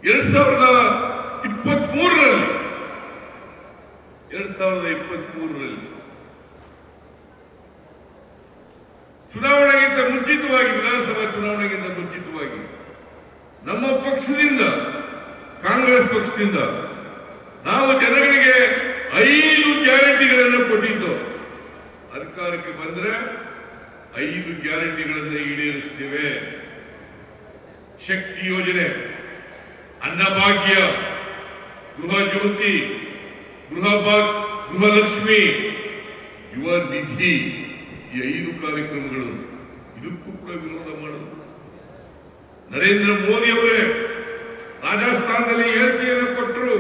2023ರಲ್ಲಿ ಚುನಾವಣೆಗಿಂತ ಮುಂಚಿತವಾಗಿ, ವಿಧಾನಸಭಾ ಚುನಾವಣೆಗಿಂತ ಮುಂಚಿತವಾಗಿ ನಮ್ಮ ಪಕ್ಷದಿಂದ, ಕಾಂಗ್ರೆಸ್ ಪಕ್ಷದಿಂದ ನಾವು ಜನಗಳಿಗೆ 5 ಗ್ಯಾರಂಟಿಗಳನ್ನು ಕೊಟ್ಟಿದ್ದು. ಅಧಿಕಾರಕ್ಕೆ ಬಂದ್ರೆ 5 ಗ್ಯಾರಂಟಿಗಳನ್ನು ಈಡೇರಿಸುತ್ತೇವೆ. ಶಕ್ತಿ ಯೋಜನೆ, ಅನ್ನಭಾಗ್ಯ, ಗೃಹ ಜ್ಯೋತಿ, ಗೃಹಲಕ್ಷ್ಮಿ, ಯುವ ನಿಧಿ, ಈ 5 ಕಾರ್ಯಕ್ರಮಗಳು. ಇದಕ್ಕೂ ಕೂಡ ವಿರೋಧ ಮಾಡೋದು. ನರೇಂದ್ರ ಮೋದಿ ಅವರೇ ರಾಜಸ್ಥಾನದಲ್ಲಿ ಹೇಳಿಕೆಯನ್ನು ಕೊಟ್ಟರು,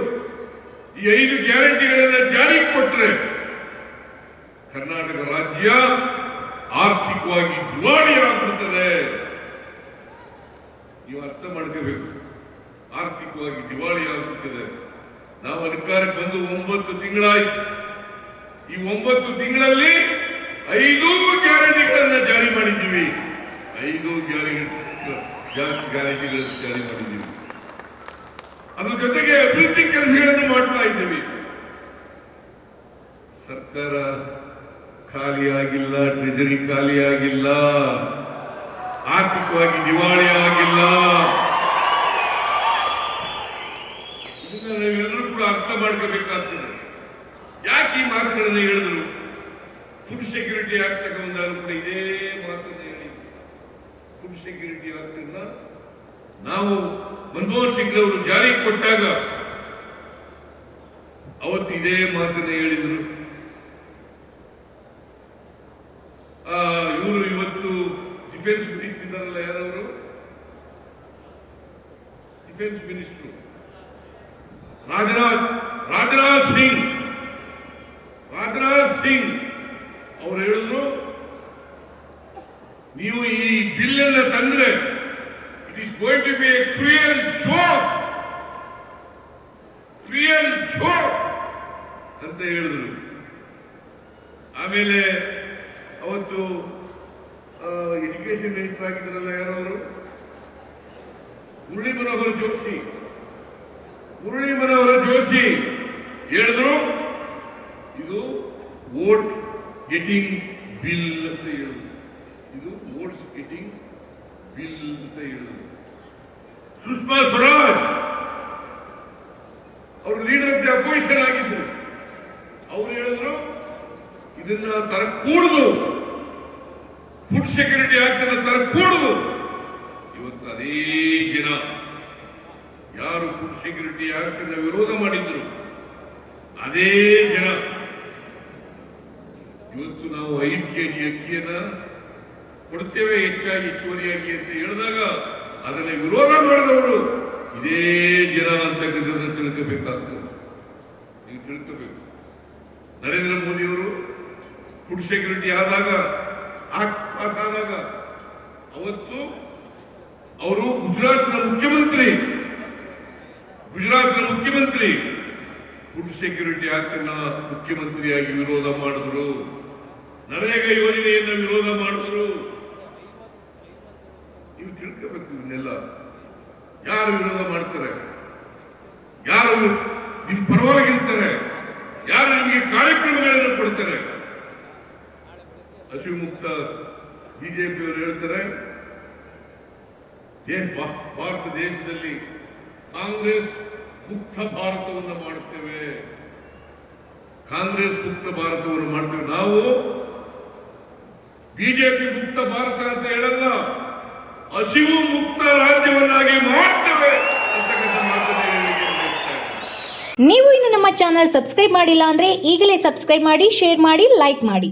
ಈ 5 ಗ್ಯಾರಂಟಿಗಳನ್ನು ಜಾರಿಗೆ ಕೊಟ್ಟರೆ ಕರ್ನಾಟಕ ರಾಜ್ಯ ಆರ್ಥಿಕವಾಗಿ ದಿವಾಳಿ ಆಗ್ಬಿಡುತ್ತದೆ. ನೀವು ಅರ್ಥ ಮಾಡ್ಕೋಬೇಕು, ಆರ್ಥಿಕವಾಗಿ ದಿವಾಳಿ ಆಗ್ಬಿಡ್ತದೆ. ನಾವು ಅಧಿಕಾರಕ್ಕೆ ಬಂದು 9 ತಿಂಗಳಾಯ್ತು. ಈ 9 ತಿಂಗಳಲ್ಲಿ 5 ಗ್ಯಾರಂಟಿಗಳನ್ನು ಜಾರಿ ಮಾಡಿದ್ದೀವಿ. 5 ಗ್ಯಾರಂಟಿಗಳನ್ನು ಜಾರಿ ಮಾಡಿದ್ದೀವಿ. ಅದ್ರ ಜೊತೆಗೆ ಅಭಿವೃದ್ಧಿ ಕೆಲಸಗಳನ್ನು ಮಾಡ್ತಾ ಇದ್ದೀವಿ. ಸರ್ಕಾರ ಖಾಲಿಯಾಗಿಲ್ಲ, ಟ್ರೆಜರಿ ಖಾಲಿಯಾಗಿಲ್ಲ, ಆರ್ಥಿಕವಾಗಿ ದಿವಾಳಿ ಆಗಿಲ್ಲ. ಇದನ್ನ ನಾವೆಲ್ಲರೂ ಕೂಡ ಅರ್ಥ ಮಾಡ್ಕೋಬೇಕಾಗ್ತದೆ. ಯಾಕೆ ಈ ಮಾತುಗಳನ್ನು ಹೇಳಿದ್ರು? ಫುಡ್ ಸೆಕ್ಯೂರಿಟಿ ಆಕ್ಟ್ ತಗೊಂಡಾರು ಕೂಡ ಇದೇ ಮಾತನ್ನು ಹೇಳಿ. ಫುಡ್ ಸೆಕ್ಯೂರಿಟಿ ಆಕ್ಟ್ ಅನ್ನ ನಾವು ಮನಮೋಹನ್ ಸಿಂಗ್ ಅವರು ಜಾರಿಗೆ ಕೊಟ್ಟಾಗ ಅವತ್ತು ಇದೇ ಮಾತನ್ನು ಹೇಳಿದ್ರು. ಇವರು ಇವತ್ತು ಡಿಫೆನ್ಸ್ ಮಿನಿಸ್ಟರ್ ಇದ್ದಾರಲ್ಲ, ಯಾರವರು? ಡಿಫೆನ್ಸ್ ಮಿನಿಸ್ಟರ್ ರಾಜನಾಥ್ ಸಿಂಗ್ ಅವರು ಹೇಳಿದ್ರು, ನೀವು ಈ ಬಿಲ್ ಅನ್ನ ತಂದ್ರೆ it is going to be a cruel joke ಅಂತ ಹೇಳಿದ್ರು. ಆಮೇಲೆ ಅವತ್ತು ಎಜುಕೇಶನ್ ಮಿನಿಸ್ಟರ್ ಆಗಿದ್ರಲ್ಲ, ಯಾರವರು? ಮುರಳಿ ಮನೋಹರ್ ಜೋಶಿ ಹೇಳಿದ್ರು, ಇದು ವೋಟ್ ಗೆಟಿಂಗ್ ಬಿಲ್ ಅಂತ ಹೇಳಿದ್ರು. ಇದು ವೋಟ್ಸ್ ಗೆಟಿಂಗ್ ಬಿಲ್ ಅಂತ ಹೇಳಿದ್ರು. ಸುಷ್ಮಾ ಸ್ವರಾಜ್ ಅವರು ಲೀಡರ್ ಆಫ್ ದಿ ಅಪೋಸಿಷನ್ ಆಗಿದ್ರು. ಅವರು ಹೇಳಿದ್ರು, ಇದನ್ನ ತರಕೂಡದು, ಫುಡ್ ಸೆಕ್ಯೂರಿಟಿ ಆಕ್ಟ್ ಅನ್ನ ತರಕೂಡದು. ಇವತ್ತು ಅದೇ ಜನ ಯಾರು ಫುಡ್ ಸೆಕ್ಯೂರಿಟಿ ಆಕ್ಟ್ ಅನ್ನ ವಿರೋಧ ಮಾಡಿದ್ರು, ಅದೇ ಜನ ಇವತ್ತು ನಾವು 5 kg ಅಕ್ಕಿಯನ್ನ ಕೊಡ್ತೇವೆ ಹೆಚ್ಚುವರಿಯಾಗಿ ಅಂತ ಹೇಳಿದಾಗ ಅದನ್ನ ವಿರೋಧ ಮಾಡಿದವರು ಇದೇ ಜನ ಅಂತಕ್ಕಂಥದ್ದನ್ನು ತಿಳ್ಕೋಬೇಕಾಗ್ತದೆ. ನೀವು ತಿಳ್ಕೋಬೇಕು. ನರೇಂದ್ರ ಮೋದಿ ಅವರು ಫುಡ್ ಸೆಕ್ಯೂರಿಟಿ ಆದಾಗ, ಆಕ್ಟ್ ಪಾಸ್ ಆದಾಗ, ಅವತ್ತು ಅವರು ಗುಜರಾತ್ನ ಮುಖ್ಯಮಂತ್ರಿ ಫುಡ್ ಸೆಕ್ಯೂರಿಟಿ ಆಕ್ಟ್ ಅನ್ನ ಮುಖ್ಯಮಂತ್ರಿಯಾಗಿ ವಿರೋಧ ಮಾಡಿದ್ರು. ನರೇಗಾ ಯೋಜನೆಯನ್ನ ವಿರೋಧ ಮಾಡಿದ್ರು. ನೀವು ತಿಳ್ಕೋಬೇಕು. ಇವನ್ನೆಲ್ಲ ಯಾರು ವಿರೋಧ ಮಾಡ್ತಾರೆ, ಯಾರು ನಿಮ್ ಪರವಾಗಿರ್ತಾರೆ, ಯಾರು ನಿಮಗೆ ಕಾರ್ಯಕ್ರಮಗಳನ್ನು ಕೊಡ್ತಾರೆ. ಹಸಿವು ಮುಕ್ತ ಬಿಜೆಪಿಯವರು ಹೇಳ್ತಾರೆ, ಭಾರತ ದೇಶದಲ್ಲಿ ಕಾಂಗ್ರೆಸ್ ಮುಕ್ತ ಭಾರತವನ್ನು ಮಾಡುತ್ತೇವೆ. ನಾವು ಬಿಜೆಪಿ ಮುಕ್ತ ಭಾರತ ಅಂತ ಹೇಳಲ್ಲ, ಹಸಿವು ಮುಕ್ತ ರಾಜ್ಯವನ್ನಾಗಿ ಮಾಡ್ತೇವೆ ಅಂತಕ್ಕಂಥ ಮಾತನ್ನು ಹೇಳಿ. ನೀವು ಇನ್ನು ನಮ್ಮ ಚಾನೆಲ್ ಸಬ್ಸ್ಕ್ರೈಬ್ ಮಾಡಿಲ್ಲ ಅಂದ್ರೆ ಈಗಲೇ ಸಬ್ಸ್ಕ್ರೈಬ್ ಮಾಡಿ, ಶೇರ್ ಮಾಡಿ, ಲೈಕ್ ಮಾಡಿ.